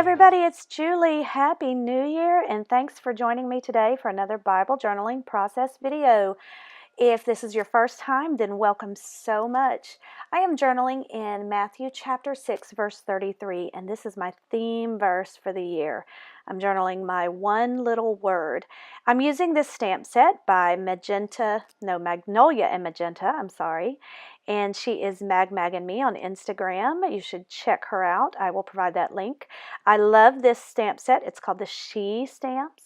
everybody, it's Julie. Happy New Year, and thanks for joining me today for another Bible journaling process video. If this is your first time, then welcome so much. I am journaling in Matthew chapter 6, verse 33, and this is my theme verse for the year. I'm journaling my one little word. I'm using this stamp set by Magnolia and Magenta, and she is Mag Me on Instagram. You should check her out. I will provide that link. I love this stamp set. It's called the She Stamps.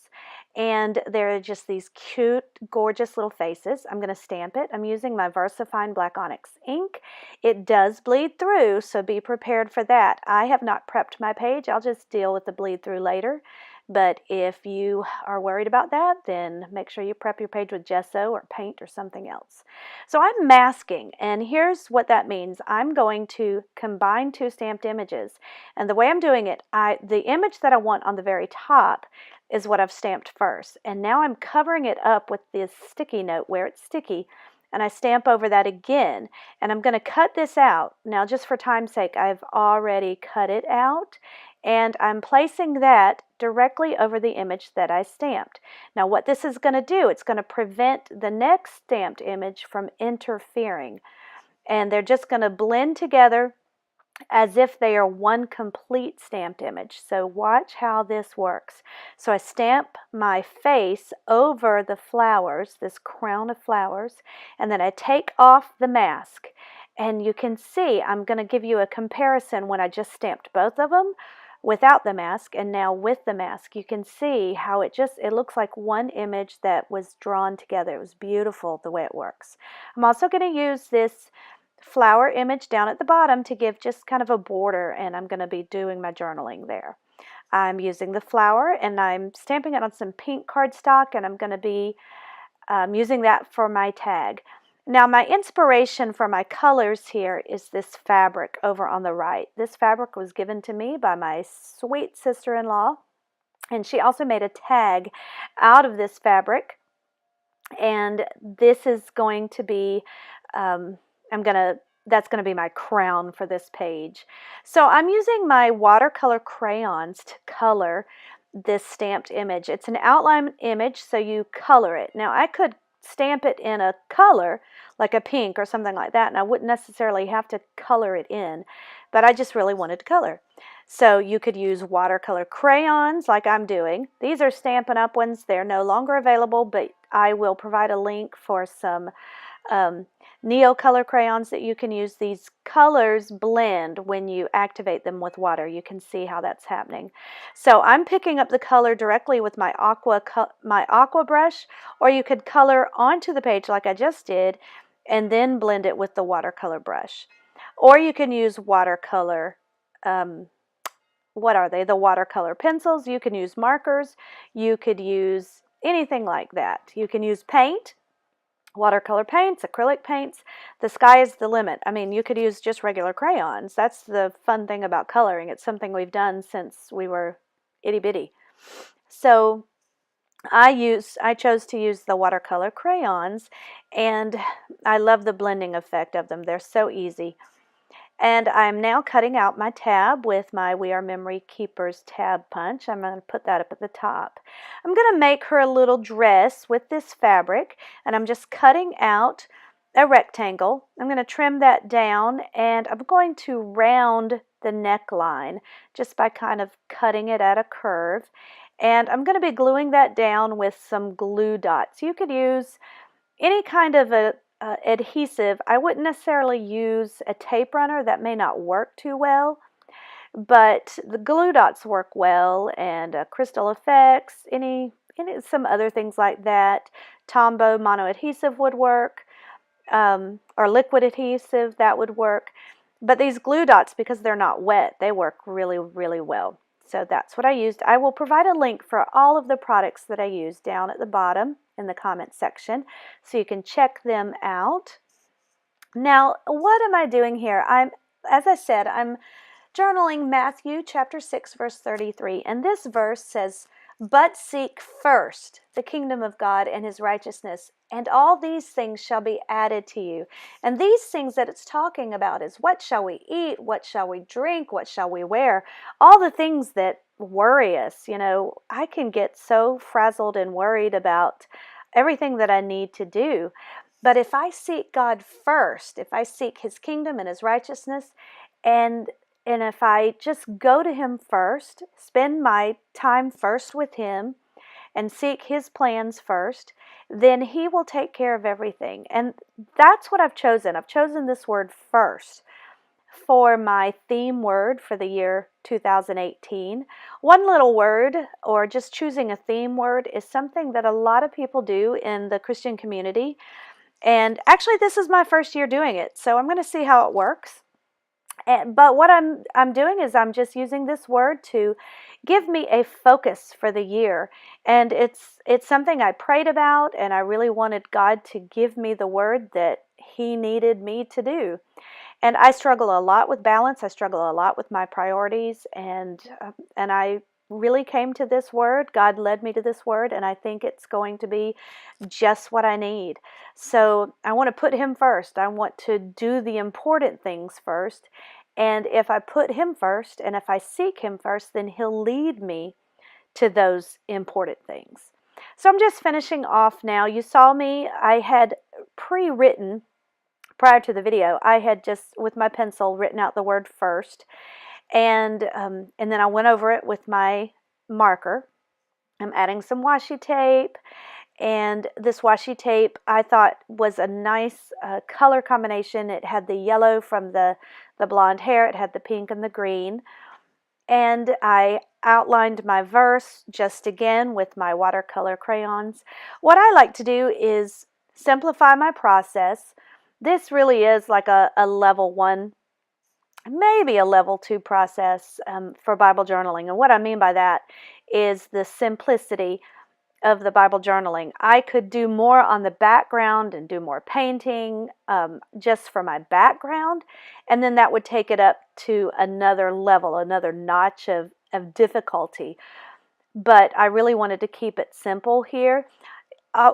And there are just these cute, gorgeous little faces. I'm going to stamp it. I'm using my versafine black onyx ink. It does bleed through, so be prepared for that. I have not prepped my page. I'll just deal with the bleed through later. But if you are worried about that, then make sure you prep your page with gesso or paint or something else. So I'm masking, and here's what that means. I'm going to combine two stamped images. And the way I'm doing it, the image that I want on the very top is what I've stamped first. And now I'm covering it up with this sticky note where it's sticky, and I stamp over that again. And I'm going to cut this out. Now, just for time's sake, I've already cut it out, and I'm placing that directly over the image that I stamped. Now, what this is going to do, it's going to prevent the next stamped image from interfering. And they're just going to blend together as if they are one complete stamped image. So watch how this works. So I stamp my face over the flowers, this crown of flowers, and then I take off the mask. And you can see, I'm going to give you a comparison when I just stamped both of them without the mask and now with the mask. You can see how it looks like one image that was drawn together. It was beautiful the way it works. I'm also going to use this flower image down at the bottom to give just kind of a border, and I'm going to be doing my journaling there. I'm using the flower and I'm stamping it on some pink cardstock, and I'm going to be using that for my tag. Now, my inspiration for my colors here is this fabric over on the right. This fabric was given to me by my sweet sister-in-law, and she also made a tag out of this fabric. And this is going to be that's going to be my crown for this page. So I'm using my watercolor crayons to color this stamped image. It's an outline image, so you color it. Now, I could stamp it in a color, like a pink or something like that, and I wouldn't necessarily have to color it in, but I just really wanted to color. So you could use watercolor crayons like I'm doing. These are StampinUp ones. They're no longer available, but I will provide a link for some Neo color crayons that you can use. These colors blend when you activate them with water. You can see how that's happening. So I'm picking up the color directly with my aqua brush, or you could color onto the page like I just did and then blend it with the watercolor brush. Or you can use watercolor, what are they? The watercolor pencils. You can use markers. You could use anything like that. You can use paint. Watercolor paints, acrylic paints. The sky is the limit. I mean, you could use just regular crayons. That's the fun thing about coloring. It's something we've done since we were itty bitty. So I chose to use the watercolor crayons, and I love the blending effect of them. They're so easy. And I'm now cutting out my tab with my We Are Memory Keepers tab punch. I'm going to put that up at the top. I'm going to make her a little dress with this fabric, and I'm just cutting out a rectangle. I'm going to trim that down, and I'm going to round the neckline just by kind of cutting it at a curve. And I'm going to be gluing that down with some glue dots. You could use any kind of adhesive. I wouldn't necessarily use a tape runner. That may not work too well, but the glue dots work well, and Crystal Effects, some other things like that. Tombow mono adhesive would work, or liquid adhesive, that would work. But these glue dots, because they're not wet, they work really, really well. So that's what I used. I will provide a link for all of the products that I use down at the bottom in the comments section, so you can check them out. Now, what am I doing here? As I said, I'm journaling Matthew chapter 6, verse 33, and this verse says, But seek first the kingdom of God and his righteousness, and all these things shall be added to you. And these things that it's talking about is, what shall we eat? What shall we drink? What shall we wear? All the things that worry us. You know, I can get so frazzled and worried about everything that I need to do. But if I seek God first, if I seek his kingdom and his righteousness, and if I just go to him first, spend my time first with him, and seek his plans first, then he will take care of everything. And that's what I've chosen. I've chosen this word first for my theme word for the year 2018. One little word, or just choosing a theme word, is something that a lot of people do in the Christian community. And actually, this is my first year doing it, so I'm going to see how it works. But what I'm doing is I'm just using this word to give me a focus for the year. And it's something I prayed about, and I really wanted God to give me the word that he needed me to do. And I struggle a lot with balance. I struggle a lot with my priorities, and I really came to this word. God led me to this word, and I think it's going to be just what I need. So I want to put him first. I want to do the important things first. And if I put him first, and if I seek him first, then he'll lead me to those important things. So I'm just finishing off now. You saw me, I had pre-written, prior to the video, I had just with my pencil written out the word first, and then I went over it with my marker. I'm adding some washi tape, and this washi tape I thought was a nice color combination. It had the yellow from the blonde hair, it had the pink and the green, and I outlined my verse just again with my watercolor crayons. What I like to do is simplify my process. This really is like a level 1, maybe a level 2 process for Bible journaling. And what I mean by that is the simplicity of the Bible journaling. I could do more on the background and do more painting just for my background, and then that would take it up to another level, another notch of difficulty. But I really wanted to keep it simple here.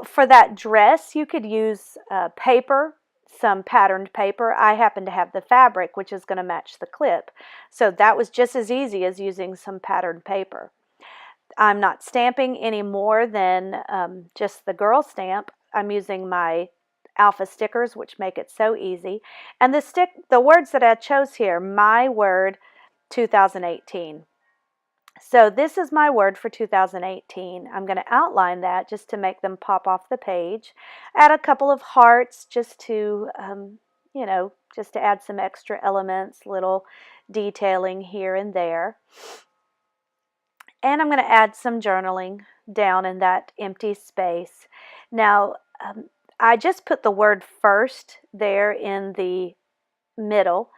For that dress, you could use paper, some patterned paper. I happen to have the fabric, which is going to match the clip. So that was just as easy as using some patterned paper. I'm not stamping any more than just the girl stamp. I'm using my alpha stickers, which make it so easy. And the words that I chose here, my word 2018. So this is my word for 2018. I'm going to outline that just to make them pop off the page. Add a couple of hearts just to, just to add some extra elements, little detailing here and there. And I'm going to add some journaling down in that empty space. Now, I just put the word first there in the middle,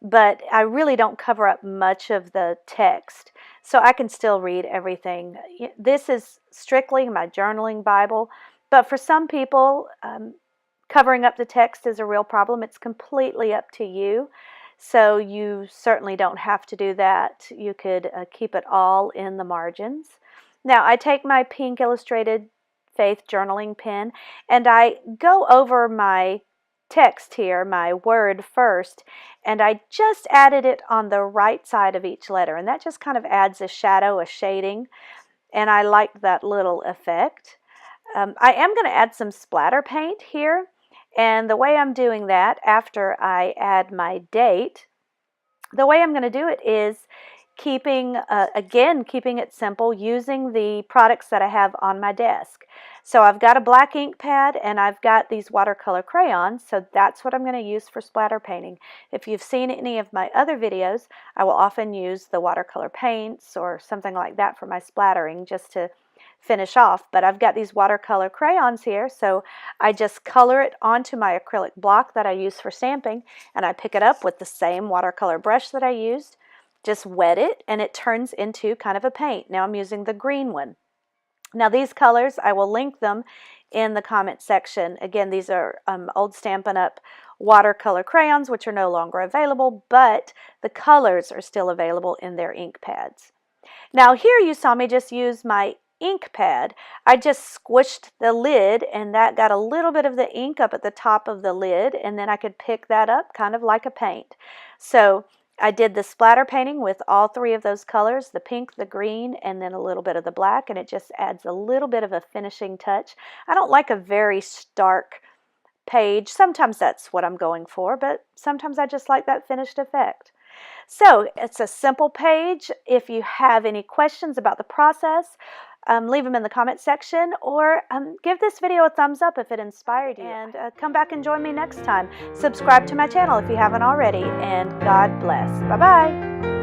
but I really don't cover up much of the text, so I can still read everything. This is strictly my journaling Bible, but for some people, covering up the text is a real problem. It's completely up to you. So you certainly don't have to do that. You could keep it all in the margins. Now I take my pink illustrated faith journaling pen and I go over my text here, my word first, and I just added it on the right side of each letter, and that just kind of adds a shadow, a shading, and I like that little effect. I am going to add some splatter paint here. And the way I'm doing that, after I add my date, the way I'm going to do it is keeping it simple, using the products that I have on my desk. So I've got a black ink pad and I've got these watercolor crayons, so that's what I'm going to use for splatter painting. If you've seen any of my other videos, I will often use the watercolor paints or something like that for my splattering just to finish off, but I've got these watercolor crayons here, so I just color it onto my acrylic block that I use for stamping, and I pick it up with the same watercolor brush that I used, just wet it, and it turns into kind of a paint. Now I'm using the green one. Now these colors, I will link them in the comment section. Again, these are old Stampin' Up! Watercolor crayons, which are no longer available, but the colors are still available in their ink pads. Now here you saw me just use my Inkpad. I just squished the lid, and that got a little bit of the ink up at the top of the lid, and then I could pick that up kind of like a paint. So I did the splatter painting with all three of those colors, the pink, the green, and then a little bit of the black, and it just adds a little bit of a finishing touch. I don't like a very stark page. Sometimes that's what I'm going for, but sometimes I just like that finished effect. So it's a simple page. If you have any questions about the process, leave them in the comment section, or give this video a thumbs up if it inspired you. And come back and join me next time. Subscribe to my channel if you haven't already, and God bless. Bye-bye.